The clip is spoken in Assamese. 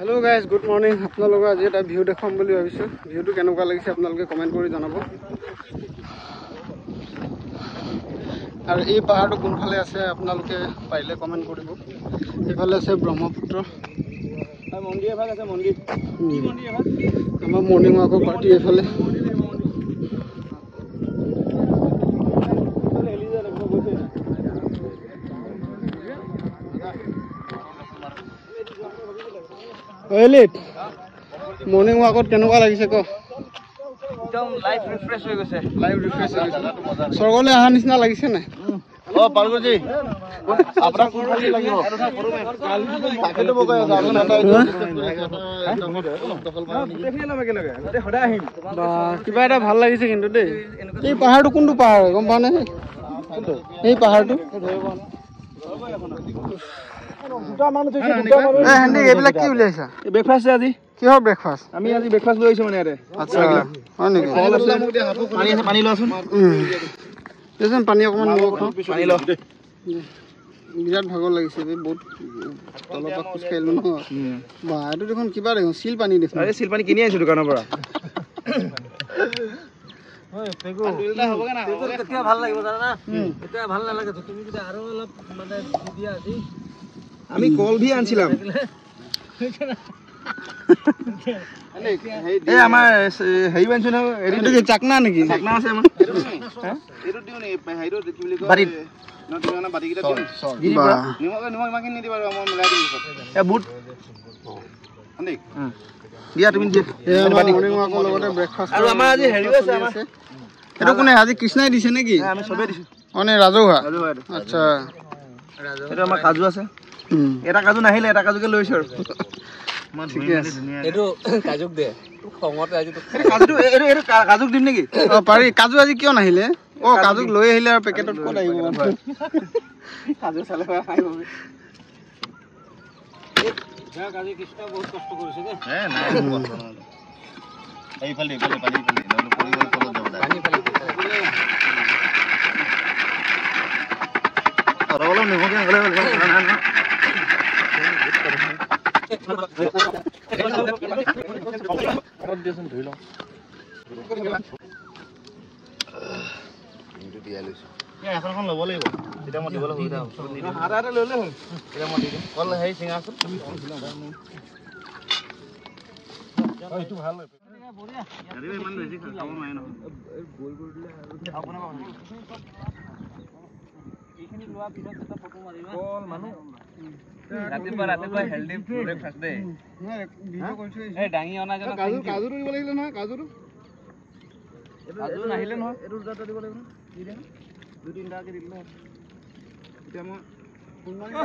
हेलो गाइस गुड मॉर्निंग আপোনালোক আজি এটা ভিউ দেখাম বুলি ভাবিছো ভিউটো কেনেকুৱা লাগিছে আপোনালোকে কমেন্ট কৰি জনাব আৰু এই পাহাৰটো কোনফালে আছে আপোনালোকে পাইলে কমেন্ট কৰিব এইফালে আছে ব্ৰহ্মপুত্ৰ আৰু মন্দিৰ এফালে আছে মন্দিৰ কি মন্দিৰ এফালে আমাৰ মৰ্নিং ৱাকৰ পাৰ্টি এফালে Elit morning walk কেনেকুৱা লাগিছে ক একদম লাইফ ৰিফ্ৰেশ হৈ গৈছে সৰগলে আহা নিচিনা লাগিছে না ও পালগুজি আপোনাক কোন ভাল লাগিব তাকেটো বগাই আছে আপুনি এটা সদায় আহিম কিবা এটা ভাল লাগিছে কিন্তু দেই এই পাহাৰটো কোনটো পাহাৰ গম পা নে এই পাহাৰটো দুটা মানুহ থৈছে দুটা মানুহ এ হেন্দি এইবিলাক কি উলাইছা ব্ৰেকফাষ্ট আজি কিহৰ ব্ৰেকফাষ্ট আমি আজি ব্ৰেকফাষ্ট লৈ আহিছো মানে ইয়াতে আচ্ছা হয় নেকি পানী লচোন দেচোন পানী অকমান লও পানী ল বিৰাট ভাগৰ লাগিছে বে বহুত তলৰ পৰা খুচ খাইলো ন বা এটো দেখোন কিবা দেখোন সিল পানী দেখোন আৰে সিল পানী কিনি আনিছো দোকানৰ পৰা হয় পেগো দিলটা হবগে না কেতিয়া ভাল লাগিব জানা না এটা ভাল নালাগে তুমি যদি আৰু অলপ মানে দিয়া আজি আমি কল ভি আনছিলাম এই আমাৰ হেই বানছো না এটো কি চাকনা নেকি চাকনা আছে আমাৰ এটো দিও নে হেইটো কি বুলি কয় বাৰিত নটিনা বাটি কিটা দিও বা নিমক মাকি নি দিবা মই মিলাই দিম এ বুট আনি দিয়া তুমি দিয়া বাটি মৰ্নিং ৱাকৰ লগতে ব্ৰেকফাষ্ট আৰু আমাৰ আজি হেৰিও আছে আমাৰ এটো কোনে আজি কৃষ্ণাই দিছে নেকি আমি সবে দিছো অনে ৰাজৌহা আচ্ছা এটো আমাৰ কাজু আছে এটা কাজু নাহিলে এটা কাজুকে লৈছো আৰু ঠিকে আছে এটো কাজুক দে খঙতে আজি তো কাজু এটো কাজুক দিম নেকি অ পাৰি কাজু আজি কিয় নাহিলে অ কাজুক লৈ আহিলে আৰু পেকেটত ক'ত আহিব কাজু চালে খাইব যা কাজু কৃষ্ণ বহুত কষ্ট কৰিছে দে এ নাই এইফালে পানী নহলে পৰি গলে তলত যাব পানী ফালে অলপ নিমখ গলে না দিয়াচোন ধুই লওঁ এখন ল'ব লাগিব তেতিয়া মই দিবলৈ সুবিধা হ'ব হাতে লৈ হ'ল তেতিয়া মই দি দিম কল হেৰি চিঙাচোন এইটো ভাল ইমান বেছি খাব নোৱাৰে নহয় বইল কৰি দিলে এইখিনি লোৱাৰ পিছত এটা ফটো মাৰিবা কল মানুহ ৰাতিপুৱা হেল্ডি ব্ৰেকফাষ্ট দে ভিডিও কৰিছো এই ডাঙি অনা জনা কাজুটো দিব লাগিলে নহয় কাজু নাহিলে নহয় এইটো দুটা দিব লাগিব দি দে দুই তিনটাকে দি দিলে এতিয়া মই ফোন মাৰিম